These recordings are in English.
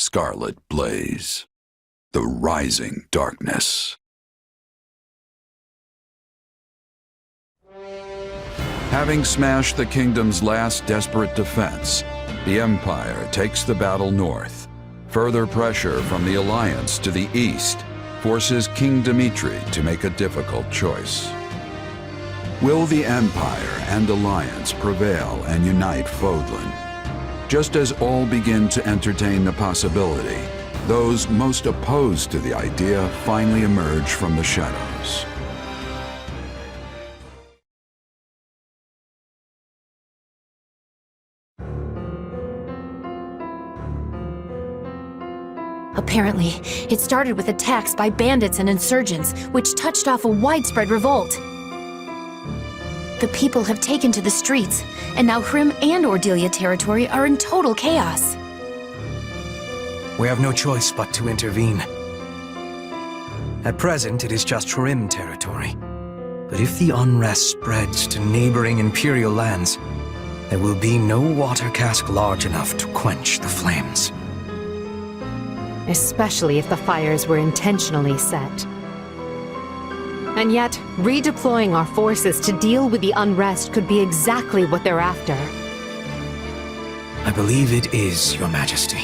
scarlet blaze. The rising darkness. Having smashed the kingdom's last desperate defense, the Empire takes the battle north. Further pressure from the Alliance to the east forces King Dimitri to make a difficult choice. Will the Empire and Alliance prevail and unite Fodlan? Just as all begin to entertain the possibility, those most opposed to the idea finally emerge from the shadows. Apparently, it started with attacks by bandits and insurgents, which touched off a widespread revolt. The people have taken to the streets, and now Hrim and Ordelia territory are in total chaos. We have no choice but to intervene. At present, it is just Hrim territory. But if the unrest spreads to neighboring Imperial lands, there will be no water cask large enough to quench the flames. Especially if the fires were intentionally set. And yet, redeploying our forces to deal with the unrest could be exactly what they're after. I believe it is, Your Majesty.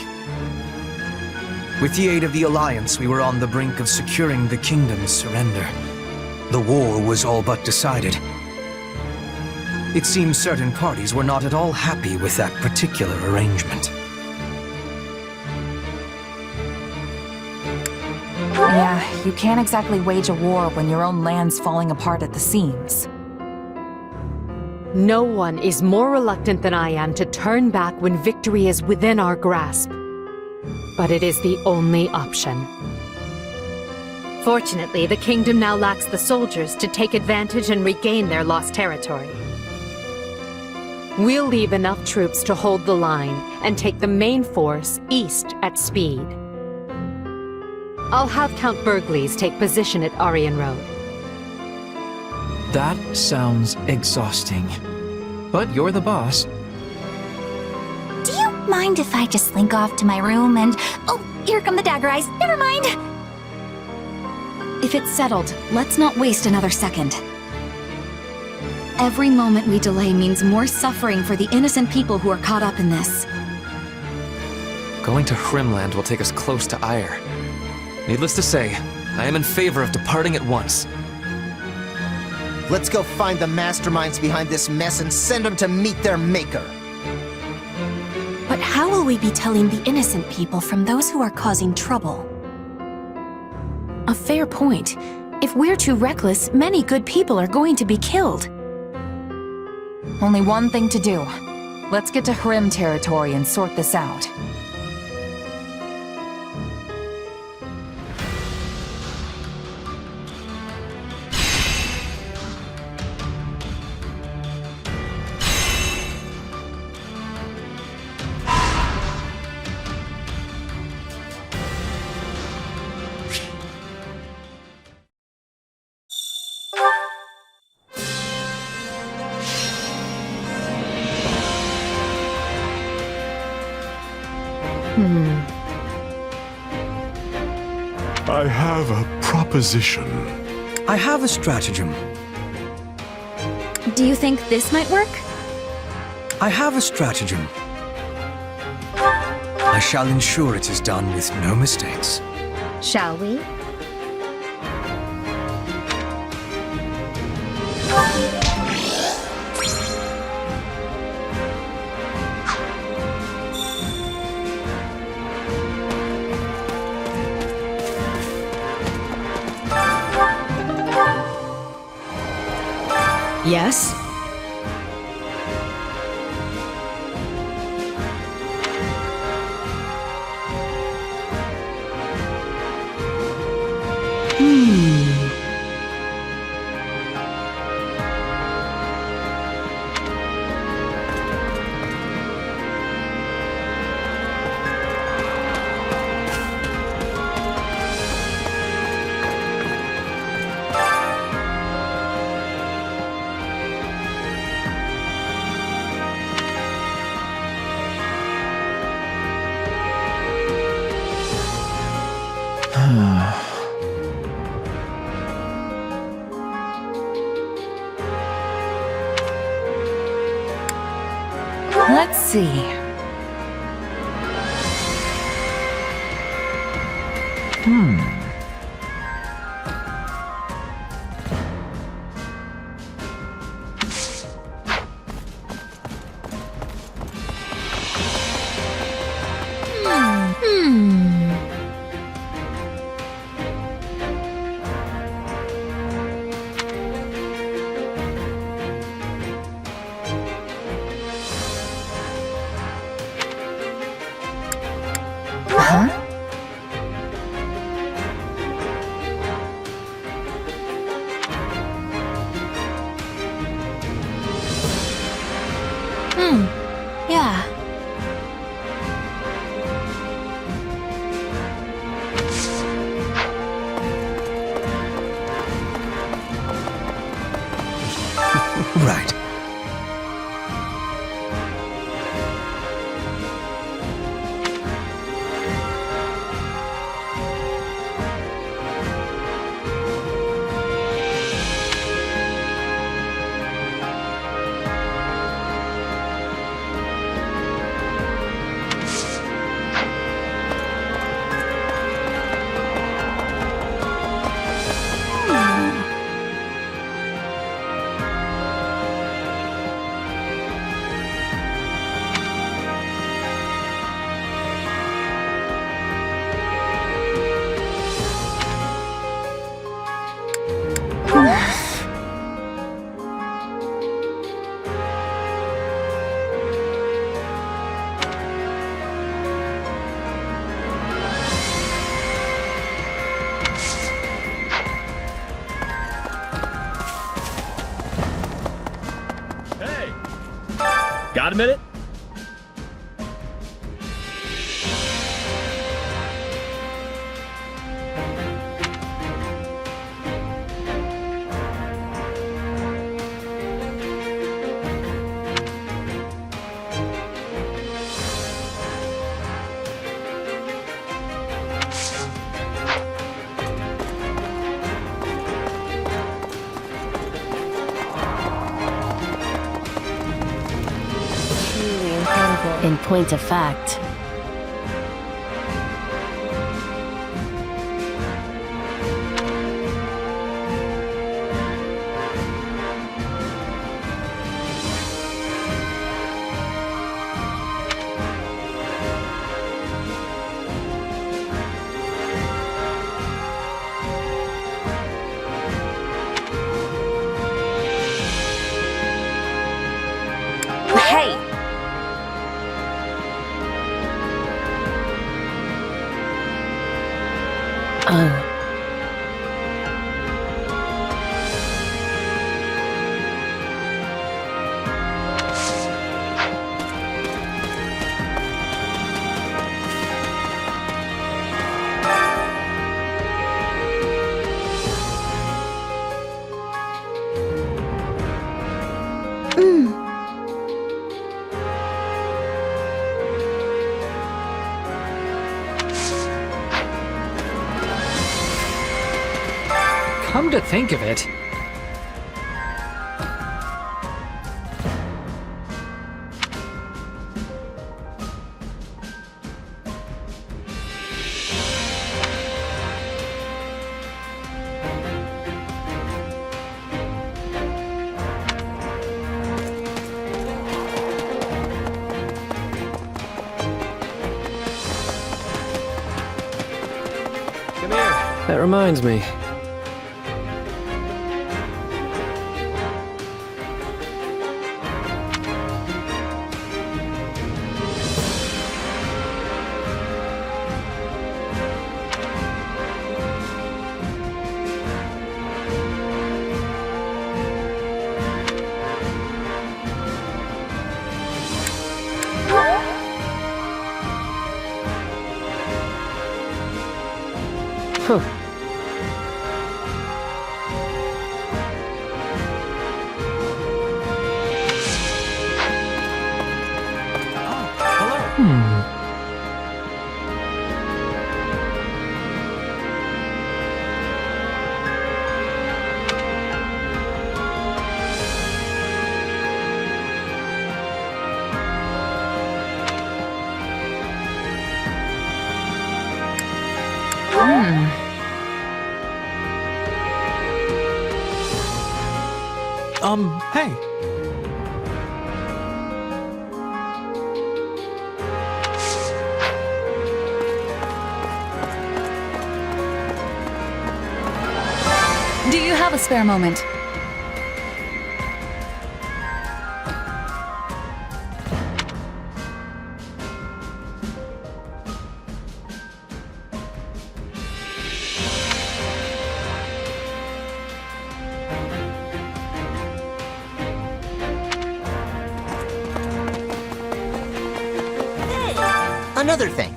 With the aid of the Alliance, we were on the brink of securing the kingdom's surrender. The war was all but decided. It seems certain parties were not at all happy with that particular arrangement. Yeah, you can't exactly wage a war when your own land's falling apart at the seams. No one is more reluctant than I am to turn back when victory is within our grasp. But it is the only option. Fortunately, the kingdom now lacks the soldiers to take advantage and regain their lost territory. We'll leave enough troops to hold the line and take the main force east at speed. I'll have Count Bergles take position at Aryan Road. That sounds exhausting. But you're the boss. Do you mind if I just slink off to my room and... Oh, here come the dagger eyes. Never mind! If it's settled, let's not waste another second. Every moment we delay means more suffering for the innocent people who are caught up in this. Going to Hrimland will take us close to Ire. Needless to say, I am in favor of departing at once. Let's go find the masterminds behind this mess and send them to meet their maker. But how will we be telling the innocent people from those who are causing trouble? A fair point. If we're too reckless, many good people are going to be killed. Only one thing to do. Let's get to Hrim territory and sort this out. I have a proposition. I have a stratagem. Do you think this might work? I have a stratagem. I shall ensure it is done with no mistakes. Shall we? Yes? Let's see. Huh? Yeah. Right. Got a minute? In point of fact. Hey! Oh. Come to think of it, come here. That reminds me. Huh. Hey. Do you have a spare moment? Another thing.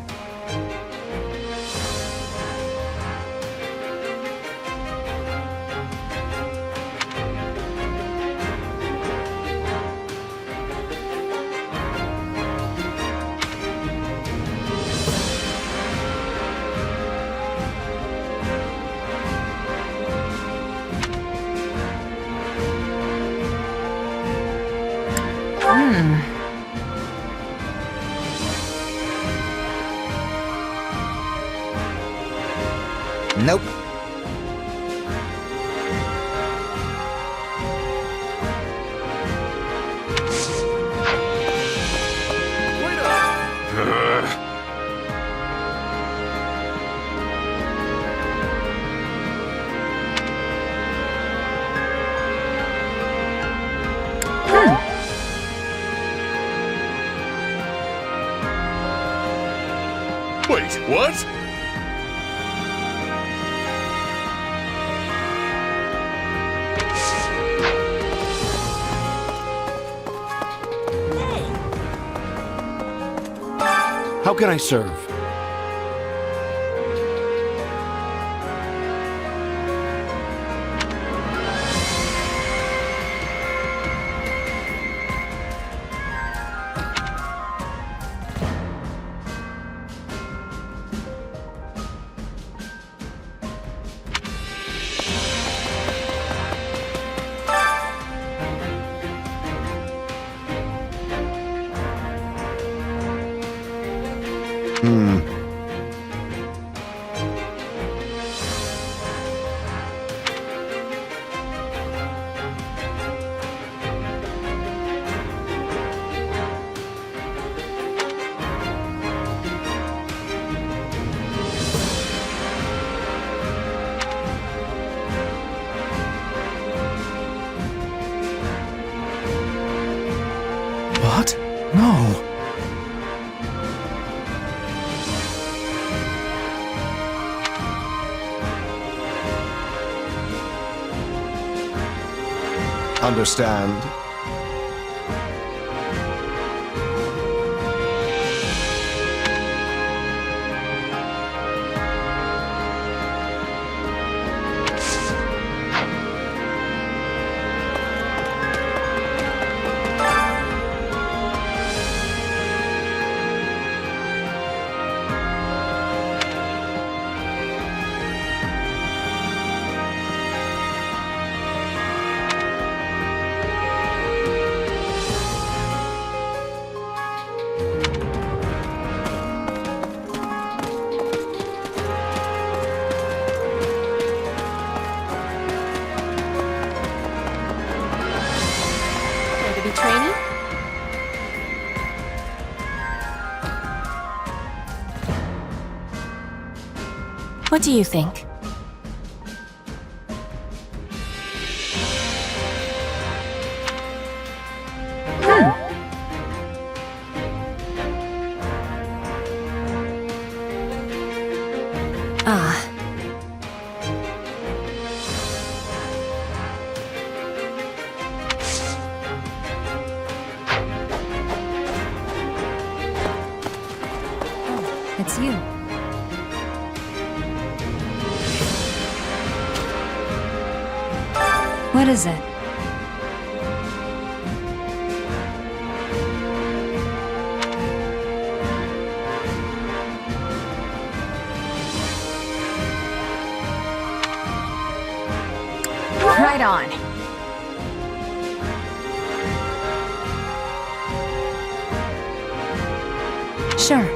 Nope. Wait, what? How can I serve? What? No. Understand. Going to be training? What do you think? Ah. It's you. What is it? Right on. Sure.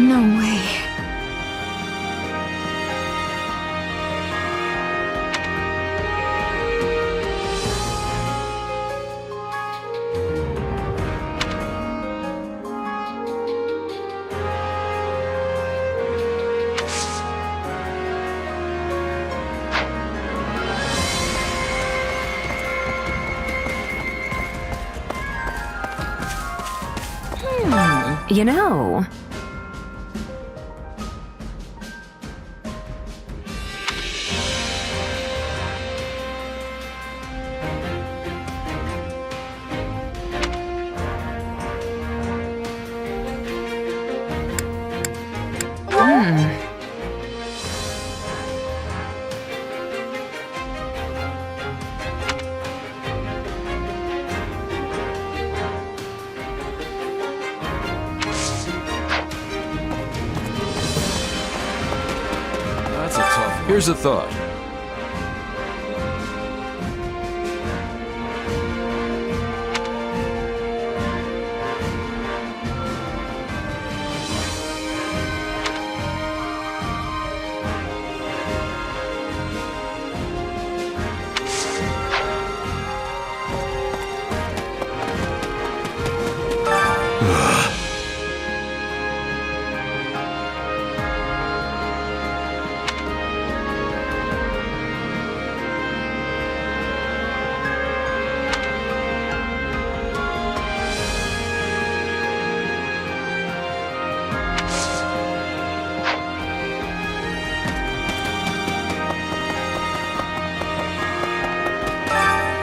No way. You know... That's a tough one. Here's a thought.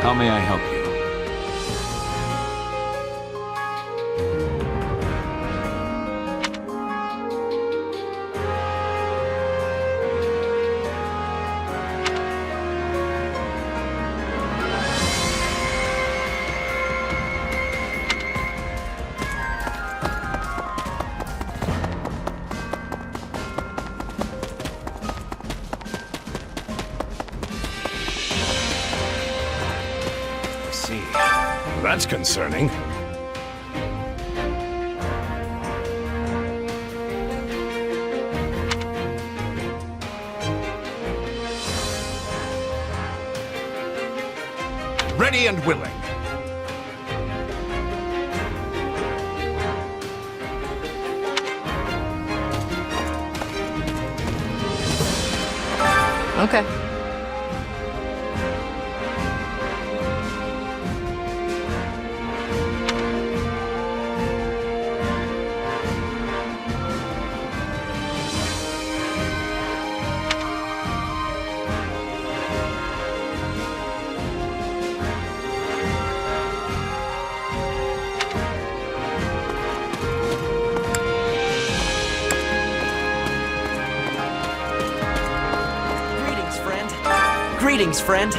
How may I help you? That's concerning. Ready and willing. Okay. Greetings, friend.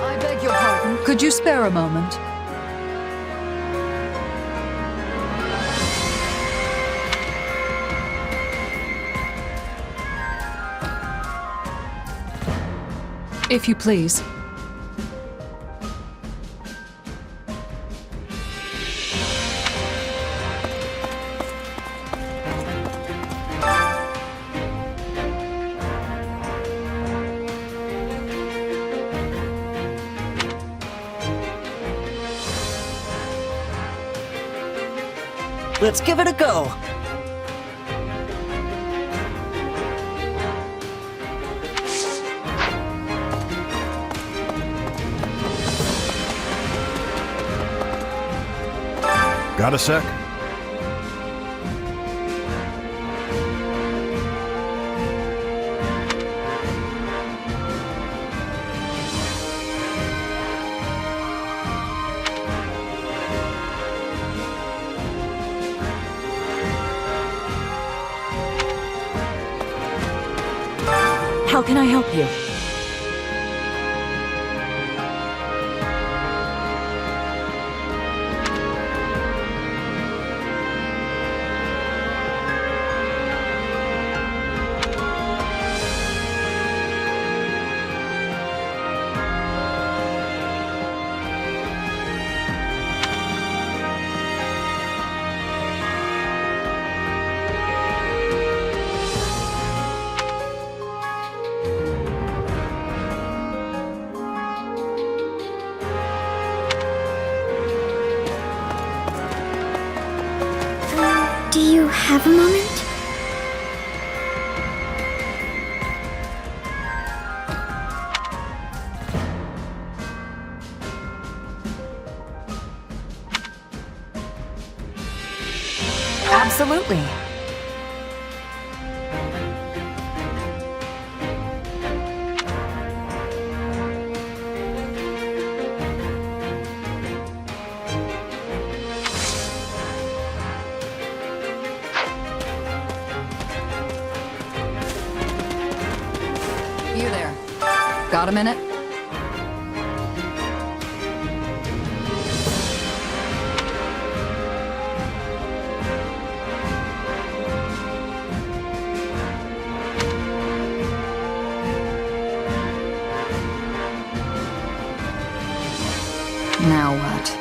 I beg your pardon. Could you spare a moment? If you please. Let's give it a go. Got a sec? How can I help you? Do you have a moment? Absolutely. You there. Got a minute? Now what?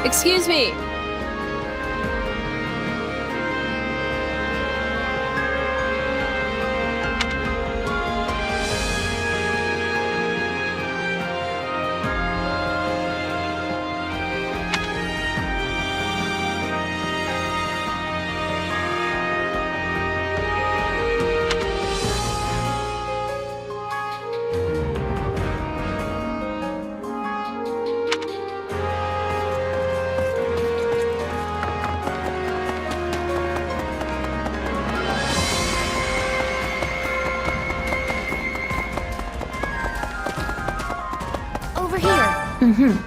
Excuse me. Over here. Mm-hmm.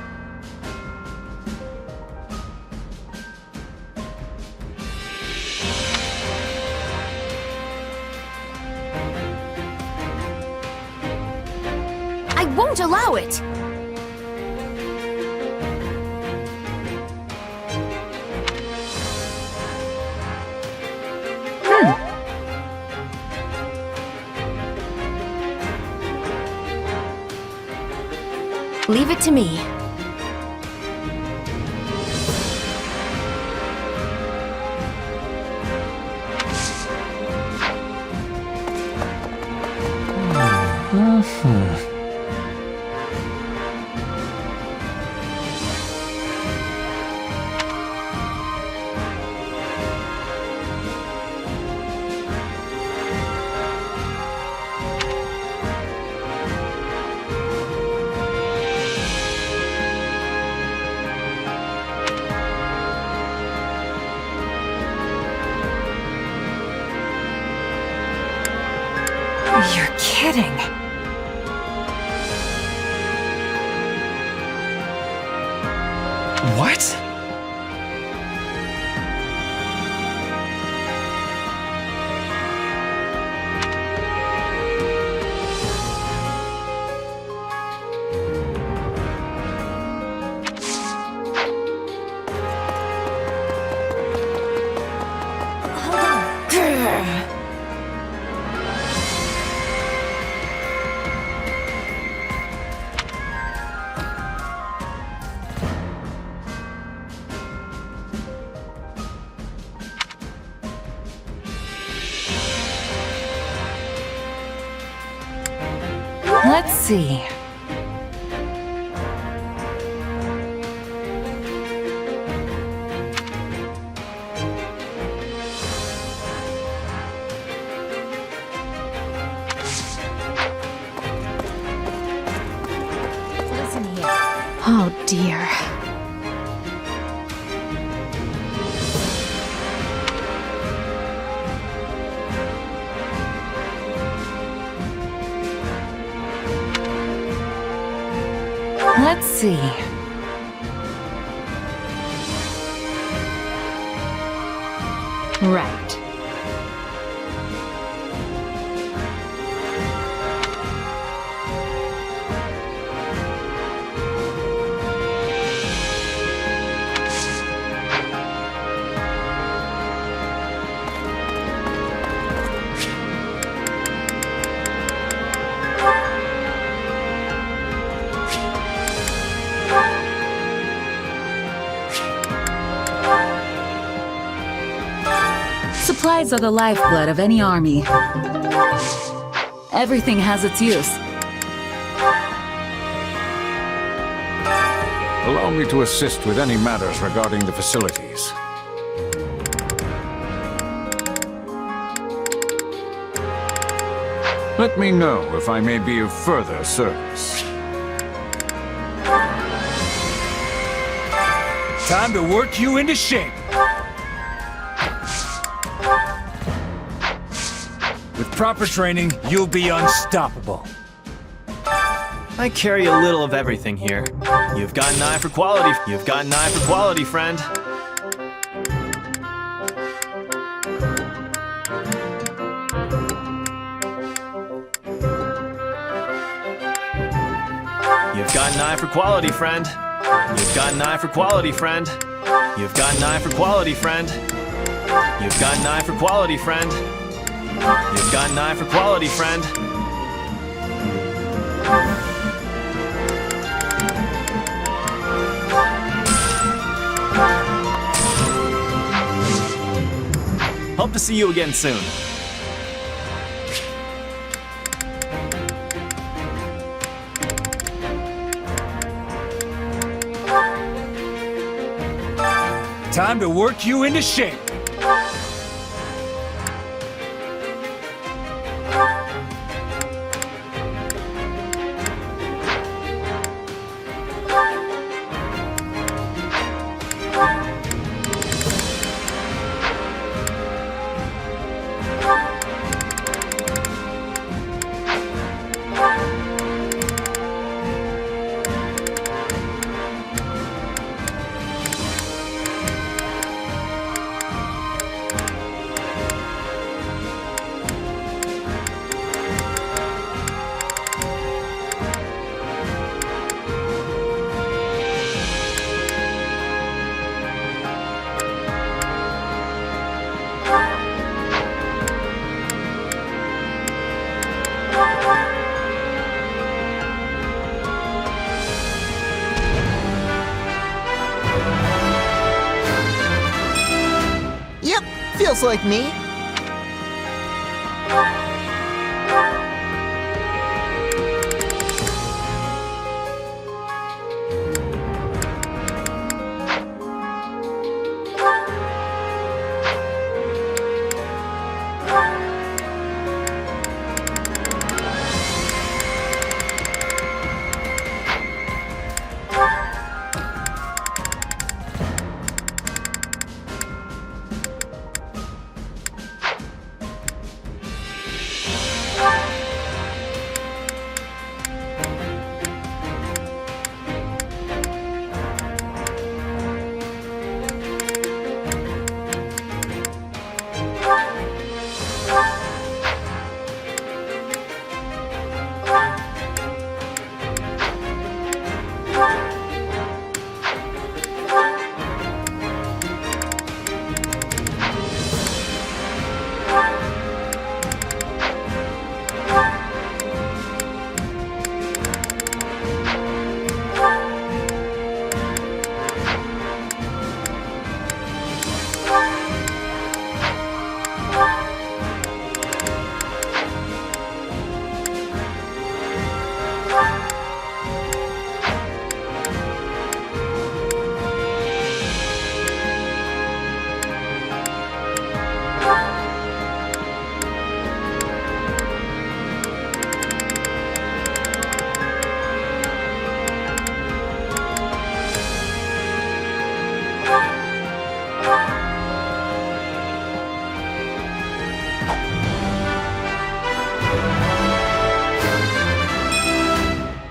I won't allow it! Leave it to me. You're kidding. What? Let's see. Listen here. Oh dear. Let's see. Right. Supplies are the lifeblood of any army. Everything has its use. Allow me to assist with any matters regarding the facilities. Let me know if I may be of further service. Time to work you into shape. With proper training, you'll be unstoppable. I carry a little of everything here. You've got an eye for quality. You've got an eye for quality, friend. You've got an eye for quality, friend. You've got an eye for quality, friend. You've got an eye for quality, friend. You've got an eye for quality, friend. You've got an eye for quality, friend. Hope to see you again soon. Time to work you into shape. Yep, feels like me.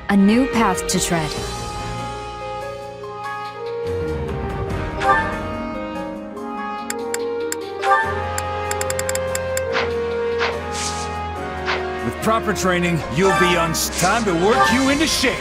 A new path to tread. proper training, you'll be time to work you into shape.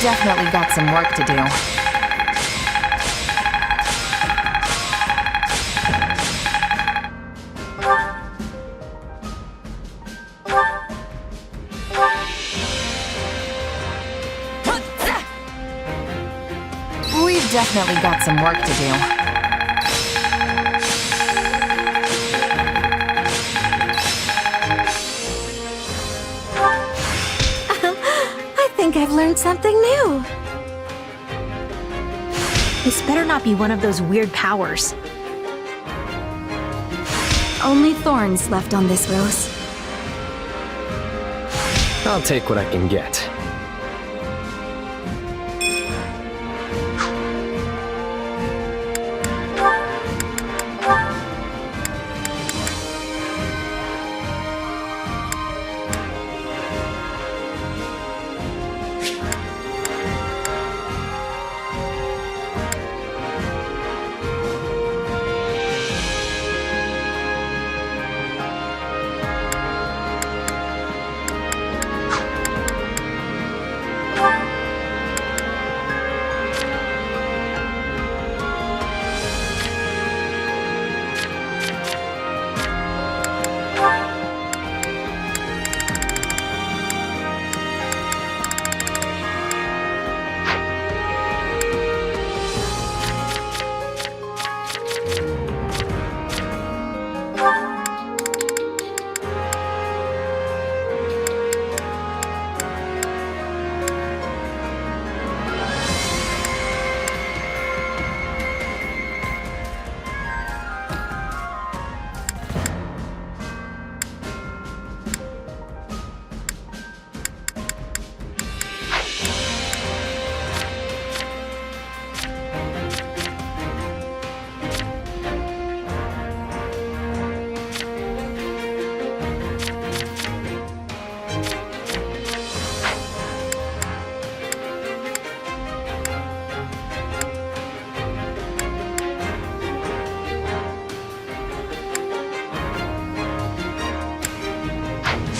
Definitely got some work to do. We've definitely got some work to do. I think I've learned something new. This better not be one of those weird powers. Only thorns left on this rose. I'll take what I can get.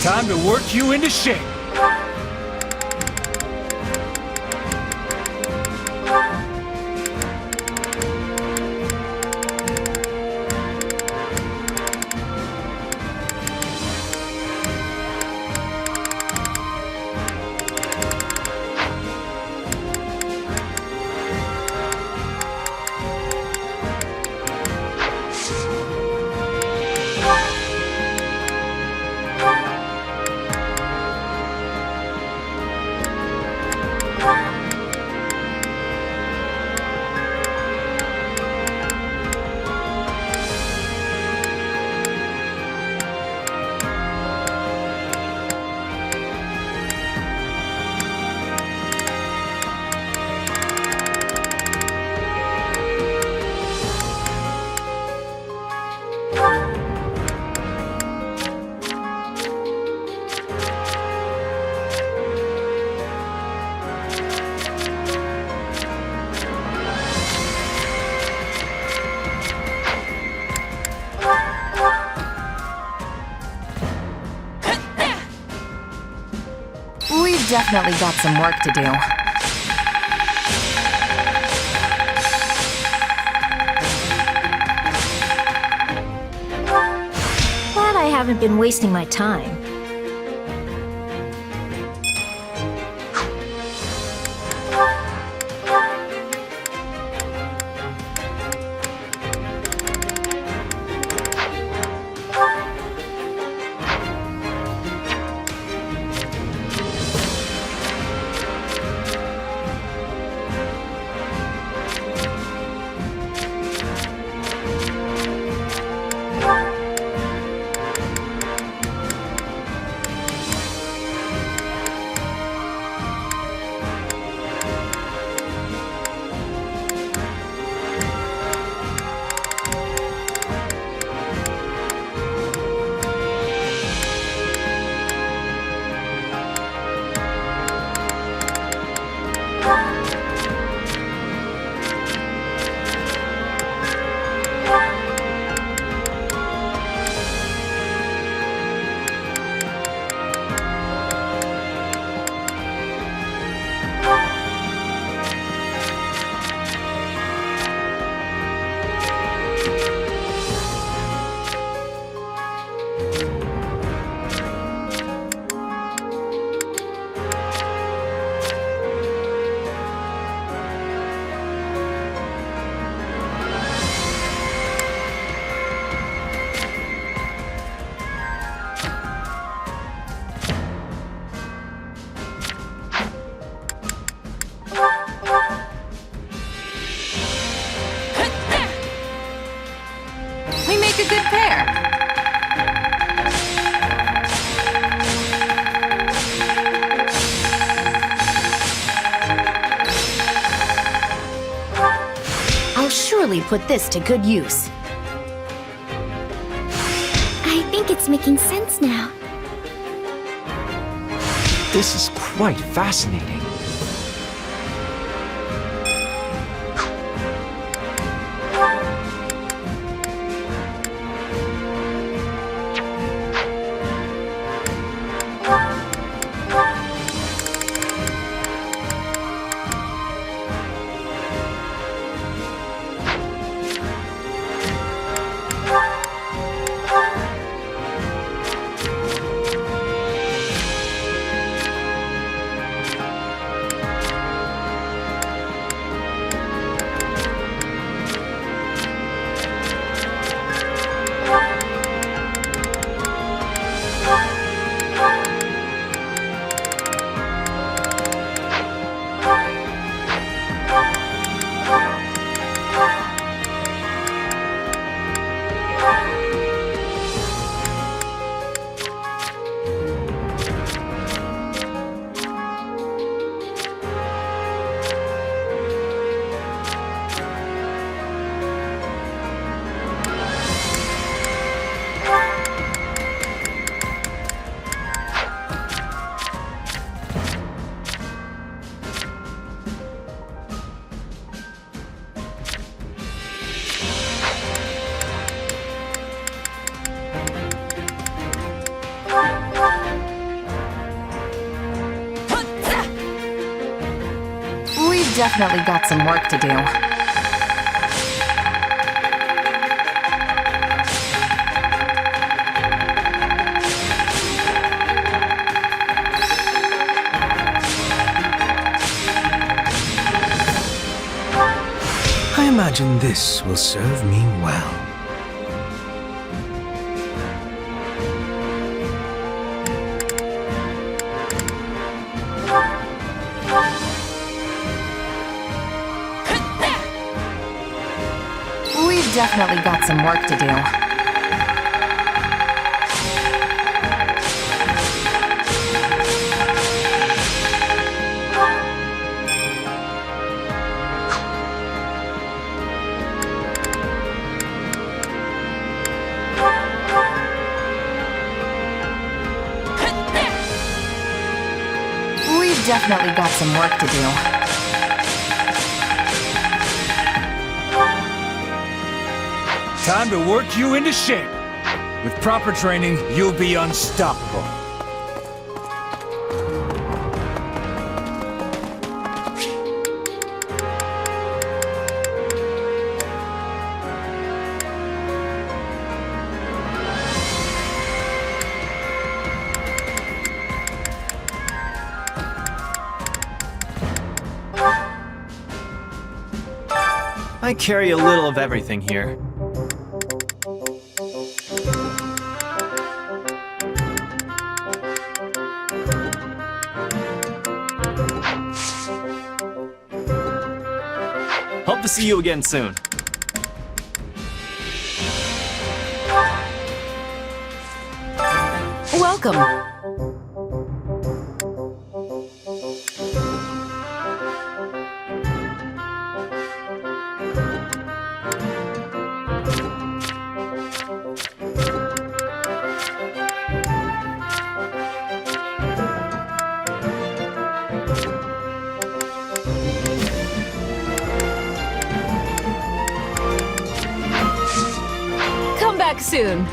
Time to work you into shape. definitely got some work to do. Glad I haven't been wasting my time. We make a good pair. I'll surely put this to good use. I think it's making sense now. This is quite fascinating. We've definitely got some work to do. I imagine this will serve me well. We've definitely got some work to do. We've definitely got some work to do. Time to work you into shape. With proper training, you'll be unstoppable. I carry a little of everything here. Hope to see you again soon. Welcome. Come back soon.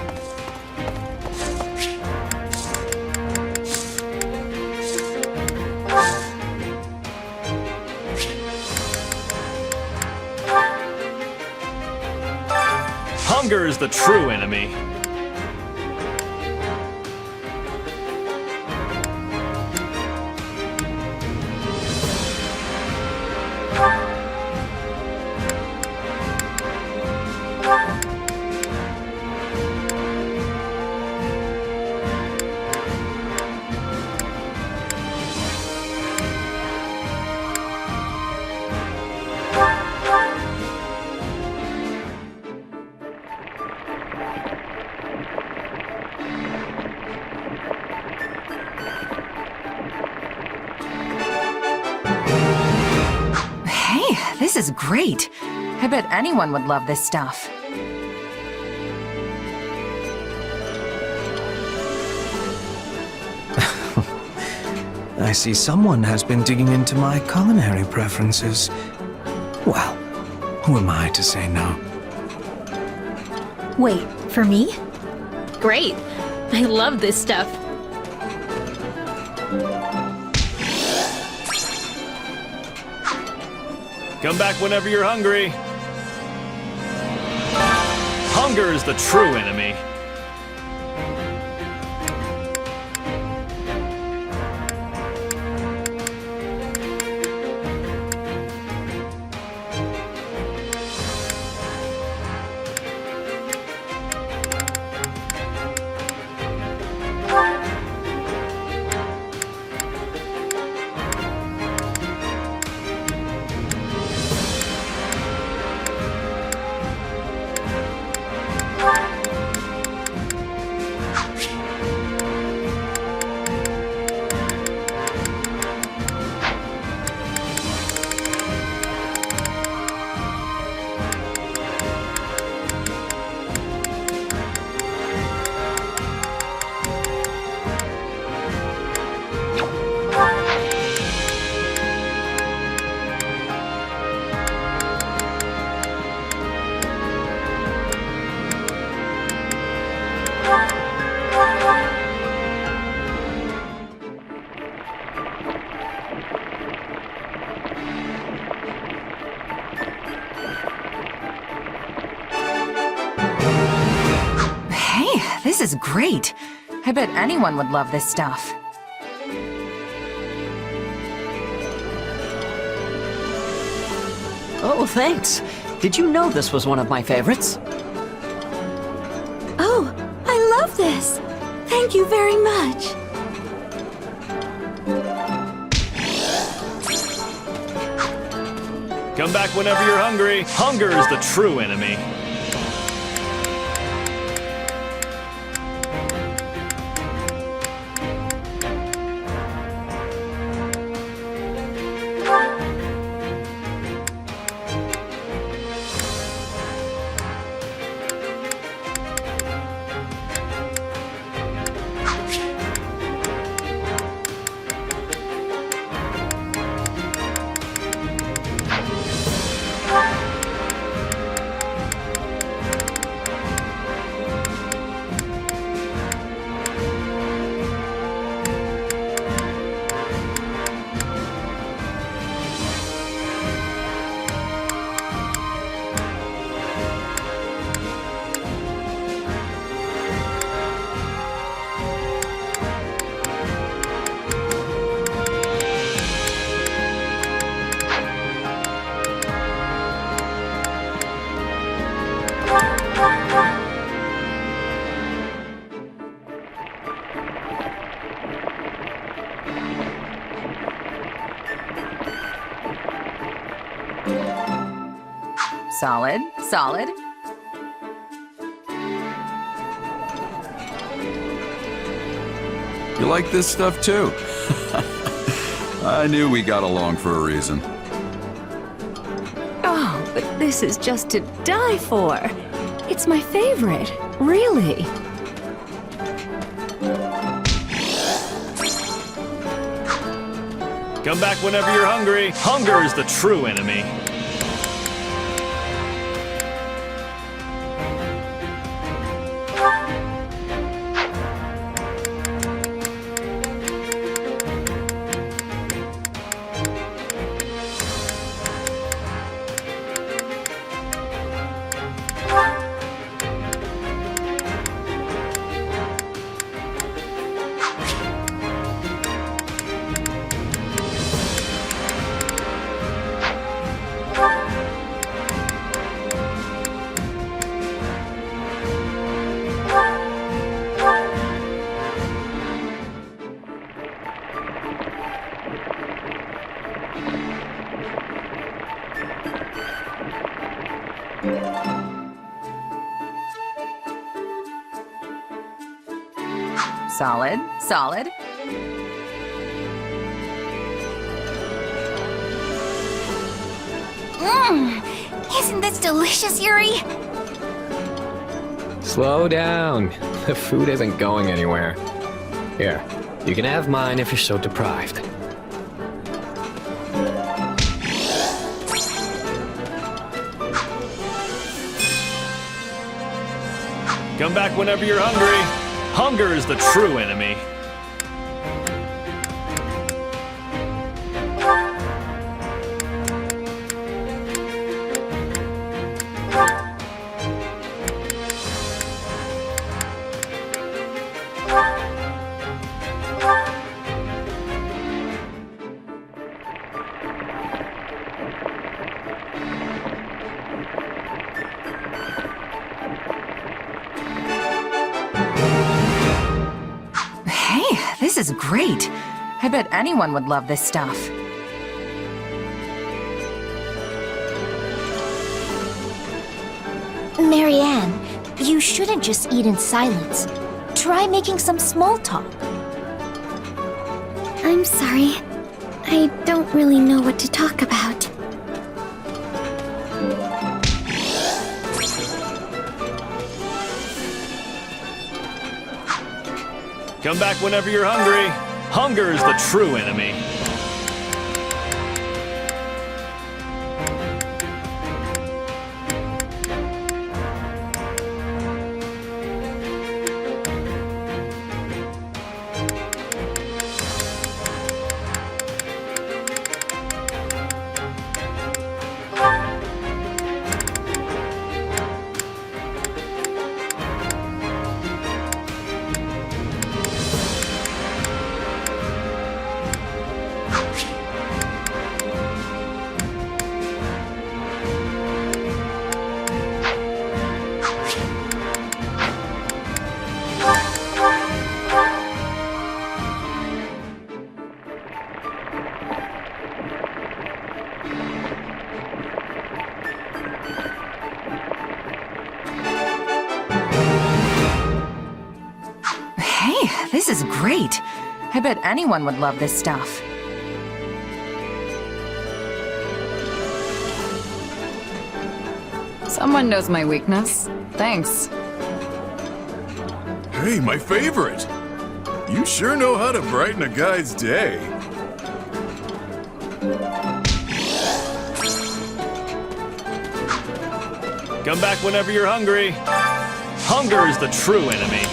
Hunger is the true enemy. This is great. I bet anyone would love this stuff. I see someone has been digging into my culinary preferences. Well, who am I to say no? Wait, for me? Great. I love this stuff. Come back whenever you're hungry. Hunger is the true enemy. This is great. I bet anyone would love this stuff. Oh, thanks. Did you know this was one of my favorites? Oh, I love this. Thank you very much. Come back whenever you're hungry. Hunger is the true enemy. Solid, solid. You like this stuff too? I knew we got along for a reason. Oh, but this is just to die for. It's my favorite, really. Come back whenever you're hungry. Hunger is the true enemy. Solid, solid. Isn't this delicious, Yuri? Slow down. The food isn't going anywhere. Here, you can have mine if you're so deprived. Come back whenever you're hungry. Hunger is the true enemy. This is great. I bet anyone would love this stuff. Marianne, you shouldn't just eat in silence. Try making some small talk. I'm sorry. I don't really know what to talk about. Come back whenever you're hungry. Hunger is the true enemy. This is great. I bet anyone would love this stuff. Someone knows my weakness. Thanks. Hey, my favorite! You sure know how to brighten a guy's day. Come back whenever you're hungry. Hunger is the true enemy.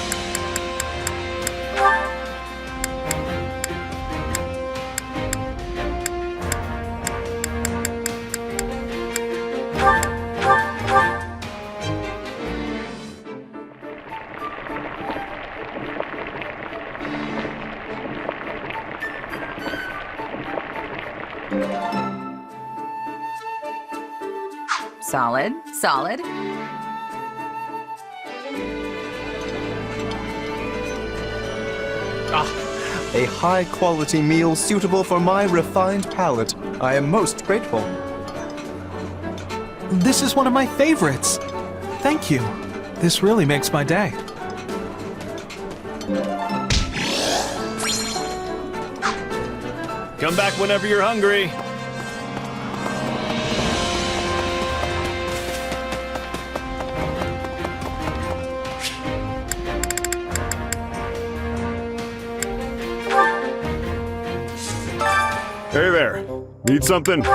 Solid, solid. A high-quality meal suitable for my refined palate. I am most grateful. This is one of my favorites. Thank you. This really makes my day. Come back whenever you're hungry. Hey there. Need something?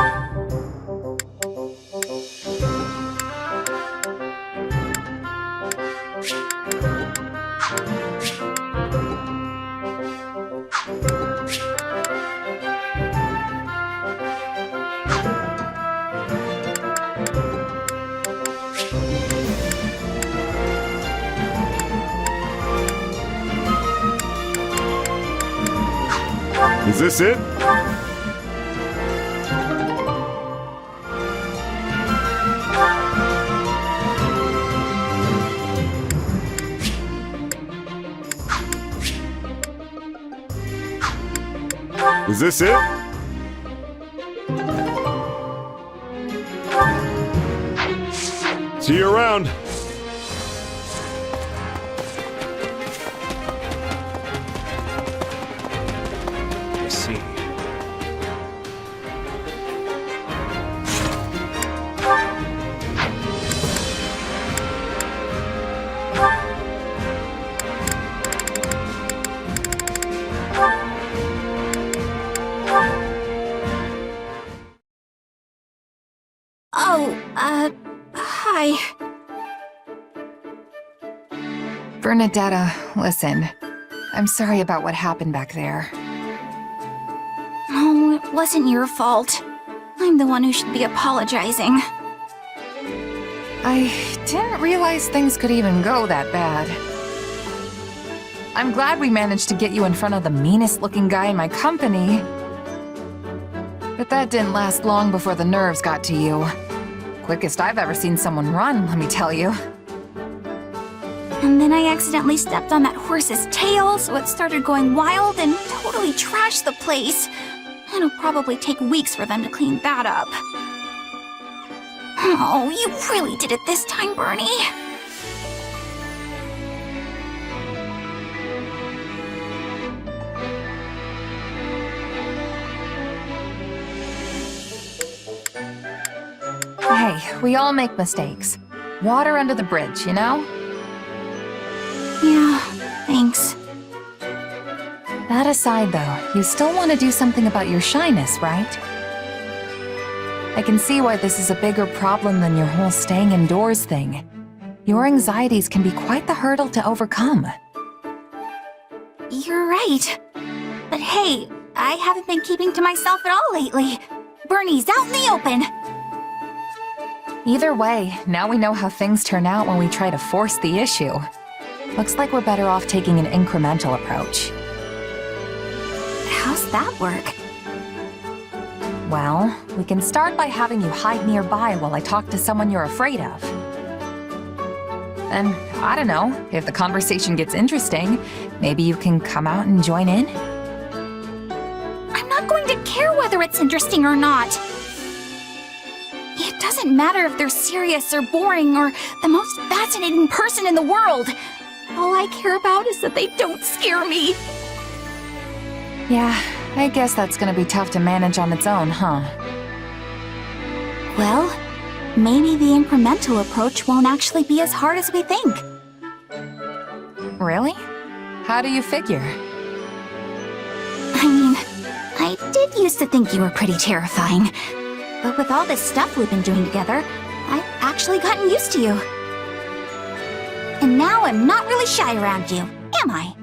Is this it? Is this it? See you around. Let's see. Hi. Bernadetta, listen. I'm sorry about what happened back there. Oh, it wasn't your fault. I'm the one who should be apologizing. I didn't realize things could even go that bad. I'm glad we managed to get you in front of the meanest-looking guy in my company. But that didn't last long before the nerves got to you. Quickest I've ever seen someone run, let me tell you. And then I accidentally stepped on that horse's tail, so it started going wild and totally trashed the place. It'll probably take weeks for them to clean that up. Oh, you really did it this time, Bernie. Hey, we all make mistakes. Water under the bridge, you know? Yeah, thanks. That aside, though, you still want to do something about your shyness, right? I can see why this is a bigger problem than your whole staying indoors thing. Your anxieties can be quite the hurdle to overcome. You're right. But hey, I haven't been keeping to myself at all lately. Bernie's out in the open. Either way, now we know how things turn out when we try to force the issue. Looks like we're better off taking an incremental approach. How's that work? Well, we can start by having you hide nearby while I talk to someone you're afraid of. And, I don't know, if the conversation gets interesting, maybe you can come out and join in? I'm not going to care whether it's interesting or not. It doesn't matter if they're serious or boring or the most fascinating person in the world. All I care about is that they don't scare me. Yeah, I guess that's gonna be tough to manage on its own, huh? Well, maybe the incremental approach won't actually be as hard as we think. Really? How do you figure? I mean, I did used to think you were pretty terrifying. But with all this stuff we've been doing together, I've actually gotten used to you. And now I'm not really shy around you, am I?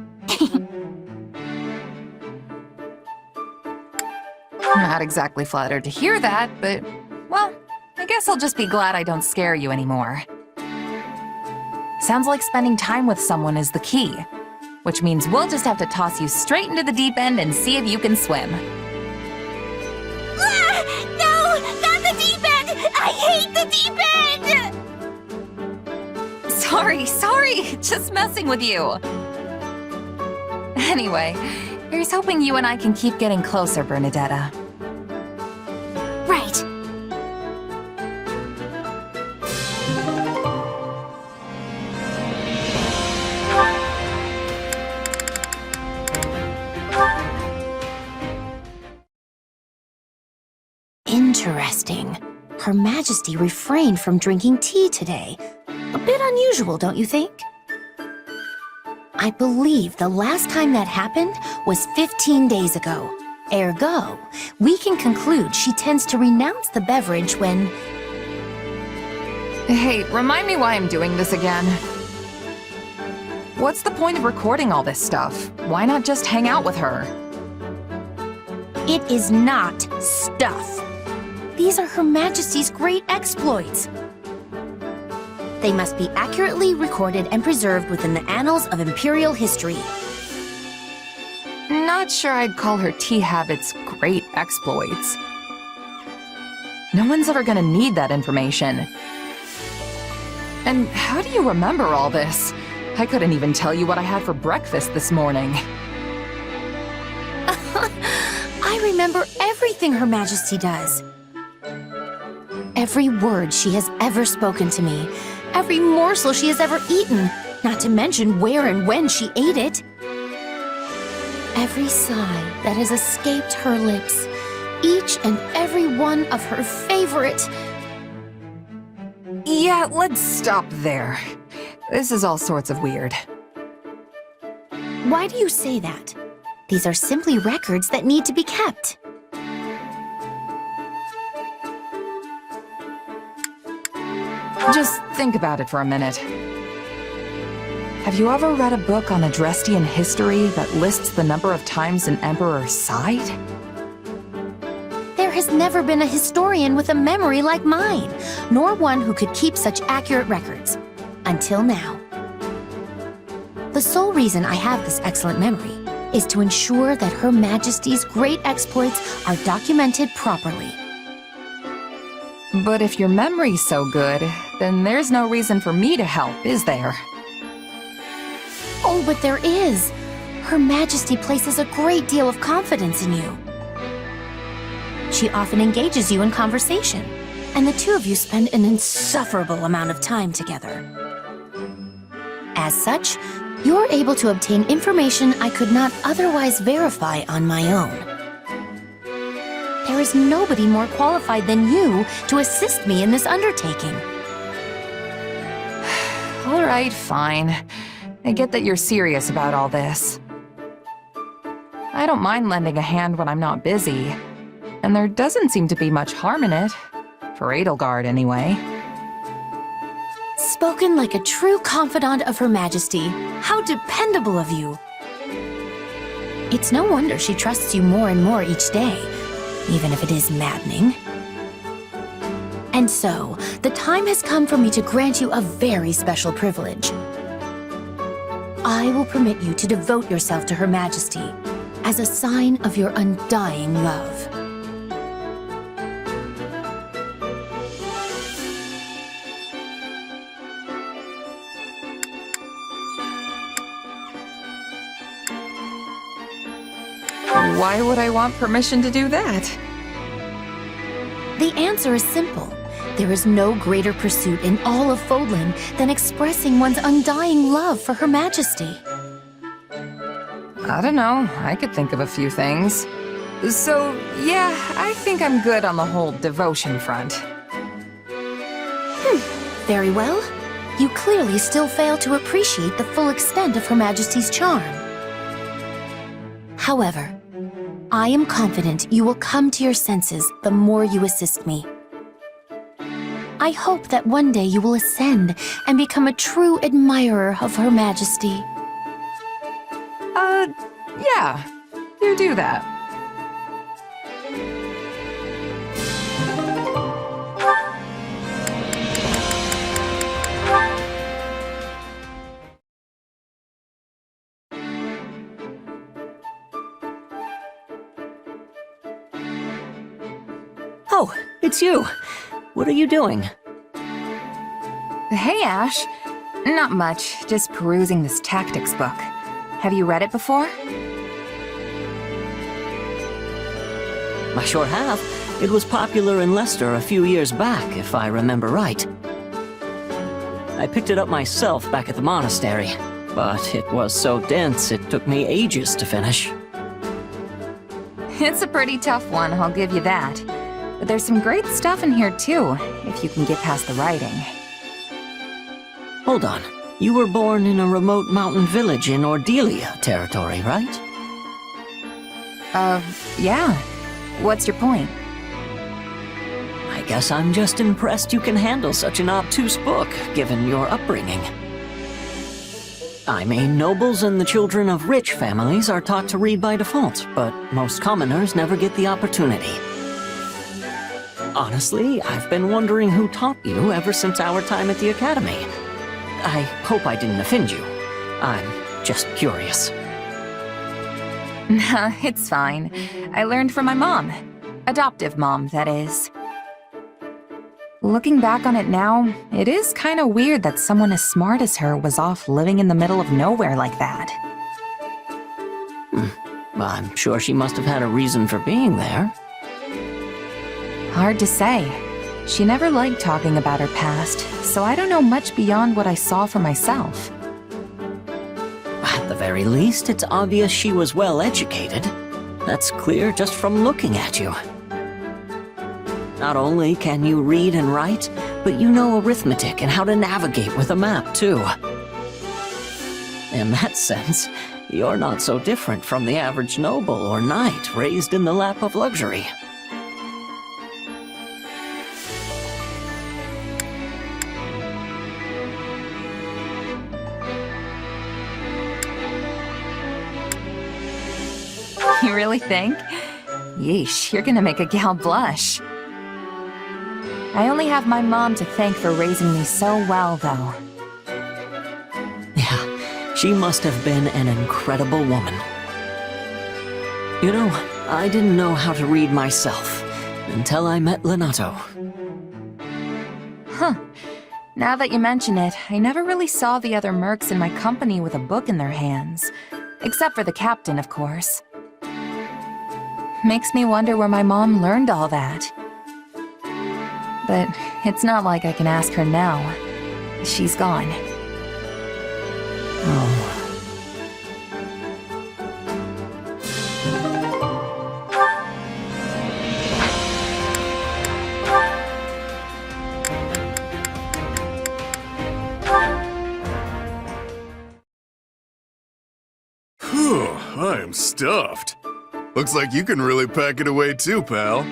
Not exactly flattered to hear that, but, well, I guess I'll just be glad I don't scare you anymore. Sounds like spending time with someone is the key, which means we'll just have to toss you straight into the deep end and see if you can swim. Ah, no, not the deep end! I hate the deep end! Sorry, just messing with you. Anyway, here's hoping you and I can keep getting closer, Bernadetta. Right. Her Majesty refrained from drinking tea today. A bit unusual, don't you think? I believe the last time that happened was 15 days ago. Ergo, we can conclude she tends to renounce the beverage when... Hey, remind me why I'm doing this again. What's the point of recording all this stuff? Why not just hang out with her? It is not stuff. These are Her Majesty's great exploits. They must be accurately recorded and preserved within the annals of Imperial history. Not sure I'd call her tea habits great exploits. No one's ever gonna need that information. And how do you remember all this? I couldn't even tell you what I had for breakfast this morning. I remember everything Her Majesty does. Every word she has ever spoken to me. Every morsel she has ever eaten. Not to mention where and when she ate it. Every sigh that has escaped her lips. Each and every one of her favorite... Yeah, let's stop there. This is all sorts of weird. Why do you say that? These are simply records that need to be kept. Just think about it for a minute. Have you ever read a book on Adrestian history that lists the number of times an emperor sighed? There has never been a historian with a memory like mine, nor one who could keep such accurate records. Until now. The sole reason I have this excellent memory is to ensure that Her Majesty's great exploits are documented properly. But if your memory's so good, then there's no reason for me to help, is there? Oh, but there is. Her Majesty places a great deal of confidence in you. She often engages you in conversation, and the two of you spend an insufferable amount of time together. As such, you're able to obtain information I could not otherwise verify on my own. There is nobody more qualified than you to assist me in this undertaking. All right, fine. I get that you're serious about all this. I don't mind lending a hand when I'm not busy, and there doesn't seem to be much harm in it. For Edelgard, anyway. Spoken like a true confidant of Her Majesty. How dependable of you. It's no wonder she trusts you more and more each day, even if it is maddening. And so, the time has come for me to grant you a very special privilege. I will permit you to devote yourself to Her Majesty as a sign of your undying love. Why would I want permission to do that? The answer is simple. There is no greater pursuit in all of Fodlan than expressing one's undying love for Her Majesty. I don't know. I could think of a few things. So, yeah, I think I'm good on the whole devotion front. Very well. You clearly still fail to appreciate the full extent of Her Majesty's charm. However, I am confident you will come to your senses the more you assist me. I hope that one day you will ascend and become a true admirer of Her Majesty. Yeah. You do that. Oh, it's you. What are you doing? Hey, Ash. Not much, just perusing this tactics book. Have you read it before? I sure have. It was popular in Leicester a few years back, if I remember right. I picked it up myself back at the monastery, but it was so dense it took me ages to finish. It's a pretty tough one, I'll give you that. But there's some great stuff in here too, if you can get past the writing. Hold on. You were born in a remote mountain village in Ordelia territory, right? Yeah. What's your point? I guess I'm just impressed you can handle such an obtuse book, given your upbringing. I mean, nobles and the children of rich families are taught to read by default, but most commoners never get the opportunity. Honestly, I've been wondering who taught you ever since our time at the academy. I hope I didn't offend you. I'm just curious. Nah, it's fine. I learned from my mom. Adoptive mom, that is. Looking back on it now, it is kind of weird that someone as smart as her was off living in the middle of nowhere like that. Well, I'm sure she must have had a reason for being there. Hard to say. She never liked talking about her past, so I don't know much beyond what I saw for myself. At the very least, it's obvious she was well educated. That's clear just from looking at you. Not only can you read and write, but you know arithmetic and how to navigate with a map, too. In that sense, you're not so different from the average noble or knight raised in the lap of luxury. You really think? Yeesh, you're gonna make a gal blush. I only have my mom to thank for raising me so well, though. Yeah, she must have been an incredible woman. You know, I didn't know how to read myself until I met Lenato. Huh. Now that you mention it, I never really saw the other mercs in my company with a book in their hands. Except for the captain, of course. Makes me wonder where my mom learned all that. But it's not like I can ask her now. She's gone. Oh. Whew, I am stuffed. Looks like you can really pack it away too, pal.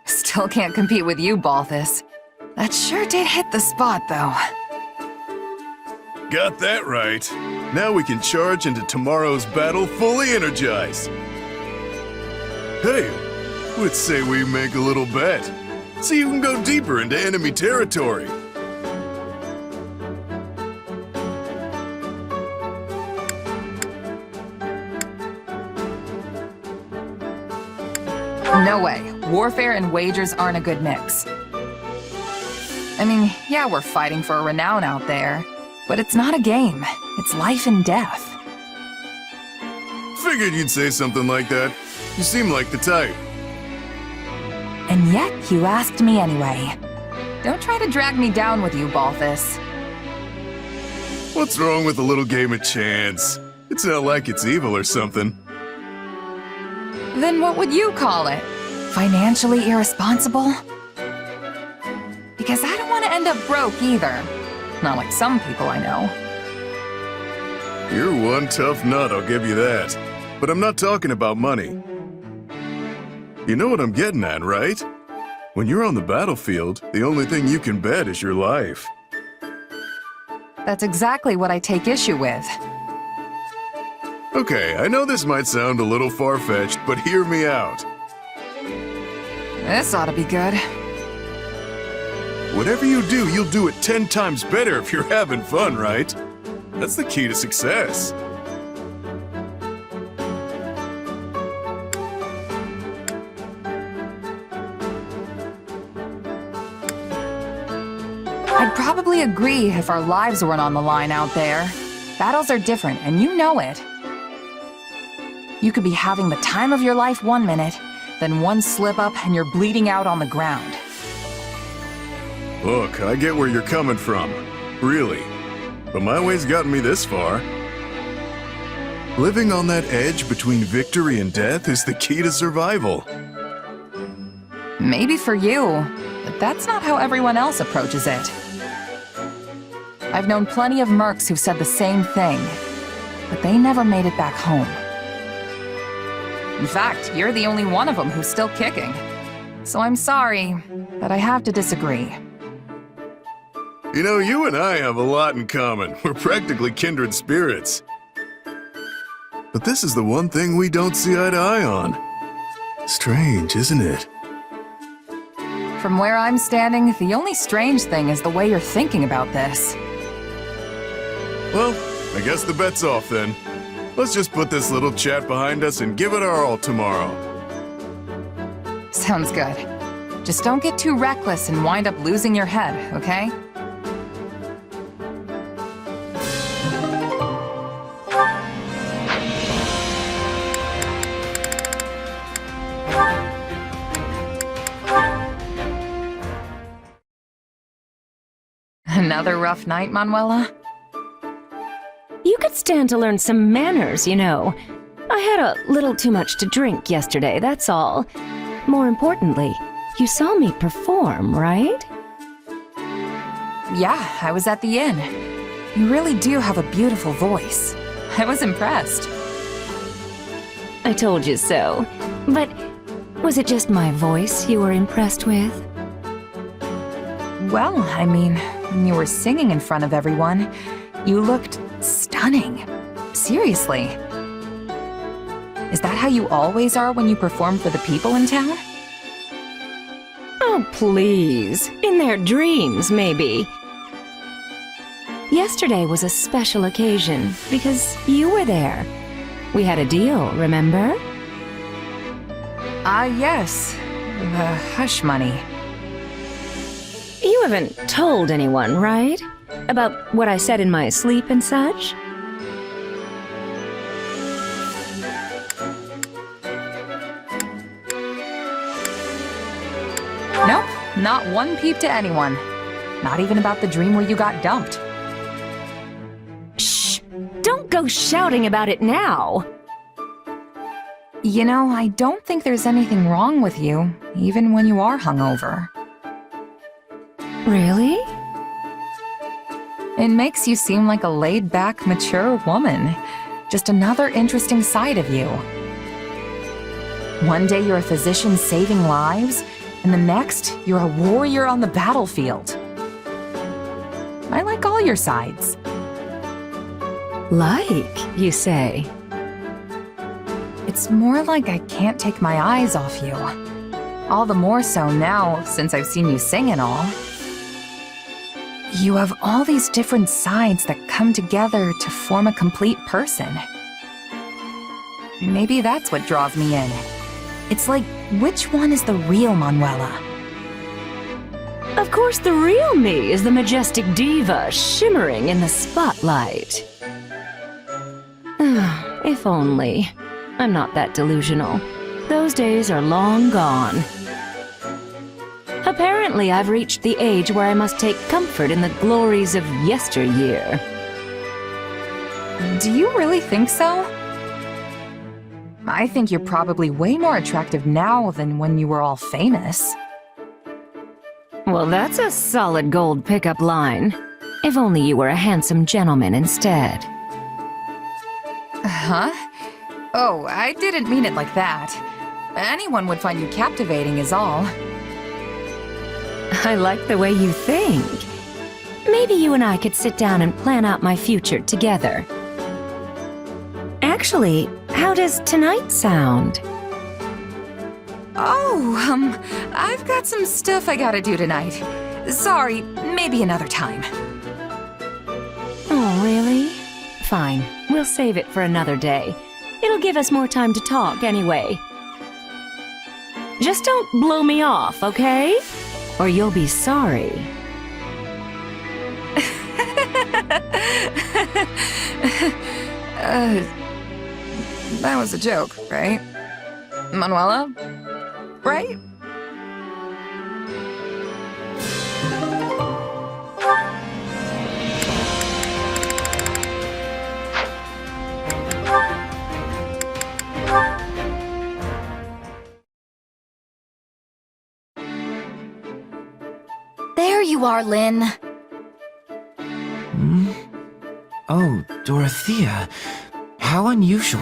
Still can't compete with you, Balthus. That sure did hit the spot, though. Got that right. Now we can charge into tomorrow's battle fully energized. Hey, let's say we make a little bet. So you can go deeper into enemy territory. No way. Warfare and wagers aren't a good mix. I mean, yeah, we're fighting for a renown out there, but it's not a game. It's life and death. Figured you'd say something like that. You seem like the type. And yet, you asked me anyway. Don't try to drag me down with you, Balthus. What's wrong with a little game of chance? It's not like it's evil or something. Then what would you call it? Financially irresponsible? Because I don't want to end up broke either. Not like some people I know. You're one tough nut, I'll give you that. But I'm not talking about money. You know what I'm getting at, right? When you're on the battlefield, the only thing you can bet is your life. That's exactly what I take issue with. Okay, I know this might sound a little far-fetched, but hear me out. This ought to be good. Whatever you do, you'll do it 10 times better if you're having fun, right? That's the key to success. I'd probably agree if our lives weren't on the line out there. Battles are different, and you know it. You could be having the time of your life one minute, then one slip up and you're bleeding out on the ground. Look, I get where you're coming from. Really. But my way's gotten me this far. Living on that edge between victory and death is the key to survival. Maybe for you, but that's not how everyone else approaches it. I've known plenty of mercs who've said the same thing, but they never made it back home. In fact, you're the only one of them who's still kicking. So I'm sorry, but I have to disagree. You know, you and I have a lot in common. We're practically kindred spirits. But this is the one thing we don't see eye to eye on. Strange, isn't it? From where I'm standing, the only strange thing is the way you're thinking about this. Well, I guess the bet's off then. Let's just put this little chat behind us and give it our all tomorrow. Sounds good. Just don't get too reckless and wind up losing your head, okay? Another rough night, Manuela? You could stand to learn some manners, you know. I had a little too much to drink yesterday, that's all. More importantly, you saw me perform, right? Yeah, I was at the inn. You really do have a beautiful voice. I was impressed. I told you so. But was it just my voice you were impressed with? Well, I mean, when you were singing in front of everyone, you looked stunning. Seriously. Is that how you always are when you perform for the people in town? Oh, please. In their dreams, maybe. Yesterday was a special occasion because you were there. We had a deal, remember? Ah, yes. The hush money. You haven't told anyone, right? About what I said in my sleep and such? Nope, not one peep to anyone. Not even about the dream where you got dumped. Shh! Don't go shouting about it now! You know, I don't think there's anything wrong with you, even when you are hungover. Really? It makes you seem like a laid-back, mature woman. Just another interesting side of you. One day you're a physician saving lives, and the next, you're a warrior on the battlefield. I like all your sides. Like, you say? It's more like I can't take my eyes off you. All the more so now, since I've seen you sing and all. You have all these different sides that come together to form a complete person. Maybe that's what draws me in. It's like, which one is the real Manuela? Of course, the real me is the majestic diva shimmering in the spotlight. If only. I'm not that delusional. Those days are long gone. Apparently, I've reached the age where I must take comfort in the glories of yesteryear. Do you really think so? I think you're probably way more attractive now than when you were all famous. Well, that's a solid gold pickup line. If only you were a handsome gentleman instead. Huh? Oh, I didn't mean it like that. Anyone would find you captivating is all. I like the way you think. Maybe you and I could sit down and plan out my future together. Actually, how does tonight sound? Oh, I've got some stuff I gotta do tonight. Sorry, maybe another time. Oh, really? Fine, we'll save it for another day. It'll give us more time to talk anyway. Just don't blow me off, okay? Or you'll be sorry. That was a joke, right? Manuela? Right? you are, Lynn. Oh, Dorothea. How unusual.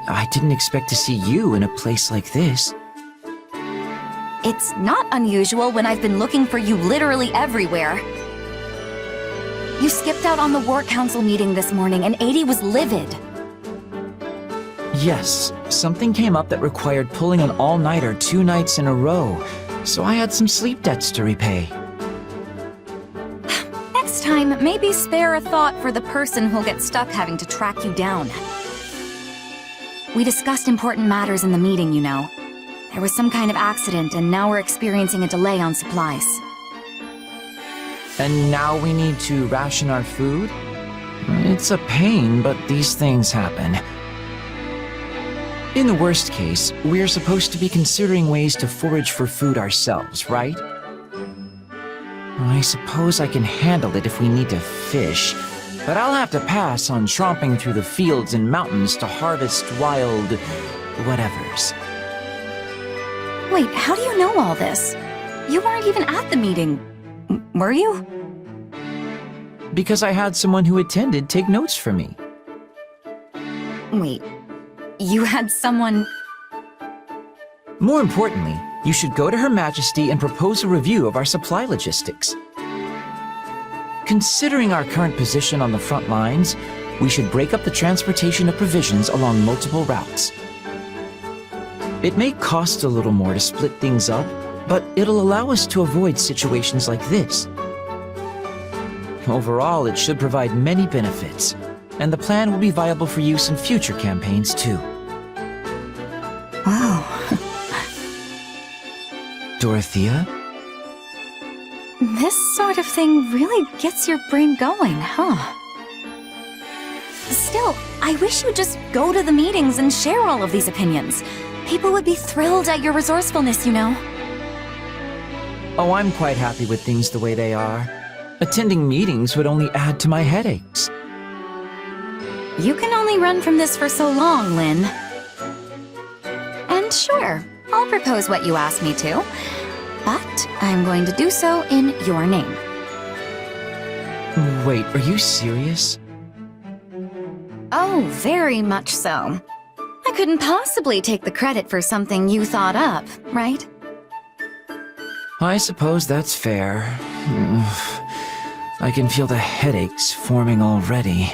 I didn't expect to see you in a place like this. It's not unusual when I've been looking for you literally everywhere. You skipped out on the War Council meeting this morning and 80 was livid. Yes, something came up that required pulling an all-nighter 2 nights in a row, so I had some sleep debts to repay. Next time, maybe spare a thought for the person who'll get stuck having to track you down. We discussed important matters in the meeting, you know. There was some kind of accident, and now we're experiencing a delay on supplies. And now we need to ration our food? It's a pain, but these things happen. In the worst case, we're supposed to be considering ways to forage for food ourselves, right? I suppose I can handle it if we need to fish, but I'll have to pass on tromping through the fields and mountains to harvest wild... whatevers. Wait, how do you know all this? You weren't even at the meeting, were you? Because I had someone who attended take notes for me. Wait, you had someone... More importantly, you should go to Her Majesty and propose a review of our supply logistics. Considering our current position on the front lines, we should break up the transportation of provisions along multiple routes. It may cost a little more to split things up, but it'll allow us to avoid situations like this. Overall, it should provide many benefits, and the plan will be viable for use in future campaigns too. Wow. Dorothea? This sort of thing really gets your brain going, huh? Still, I wish you'd just go to the meetings and share all of these opinions. People would be thrilled at your resourcefulness, you know. Oh, I'm quite happy with things the way they are. Attending meetings would only add to my headaches. You can only run from this for so long, Lynn. And sure, I'll propose what you asked me to, but I'm going to do so in your name. Wait, are you serious? Oh, very much so. I couldn't possibly take the credit for something you thought up, right? I suppose that's fair. I can feel the headaches forming already.